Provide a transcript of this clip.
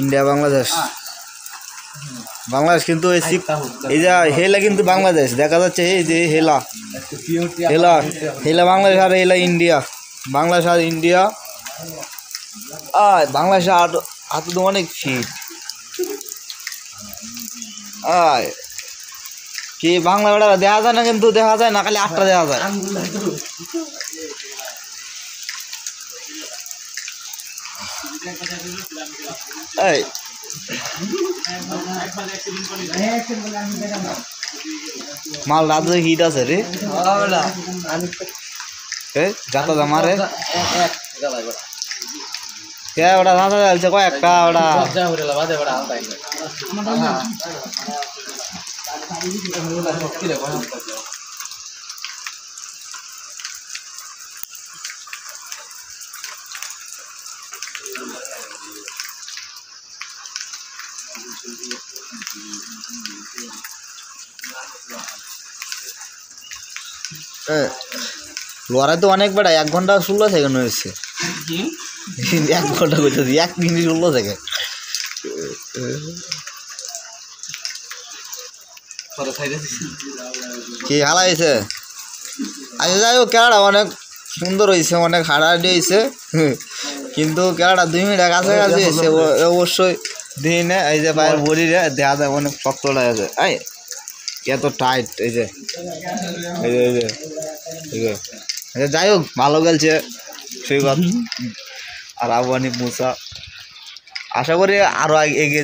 India Bangladesh Bangladesh কিন্তু এই যে হেলা কিন্তু বাংলাদেশ দেখা যাচ্ছে এই যে হেলা হেলা হেলা বাংলাদেশ আর হেলা ইন্ডিয়া বাংলাদেশ আর ইন্ডিয়া বাংলাদেশ আর হাতে তো অনেক ফিট কি বাংলা বেড়া দেখা যায় না কিন্তু দেখা যায় না খালি 8টা দেখা যায় এই মাল রাত হিট আছে রে যাতা জামা রে কে ওটা রাতা যাচ্ছে কয়েকটা ওটা লড়াই তো অনেক বেড়া 1 ঘন্টা 16 সেকেন্ড হয়েছে 1 ঘন্টা করতে 1 মিনিট 16 সেকেন্ড কি হালা হয়েছে আচ্ছা যাই হোক খেলাটা অনেক সুন্দর হয়েছে অনেক হাডাহাডি হয়েছে কিন্তু খেলাটা 2 মিনিটের কাছাকাছি হয়েছে অবশ্যই দিনে এই যে পায়ের বডিরে দেখা যায় অনেক শক্ত লাগছে এই এত টাইট এই যে যাই হোক ভালো খেলছে সেই কথা আর আফগানি মুসা আশা করি আরো এগিয়ে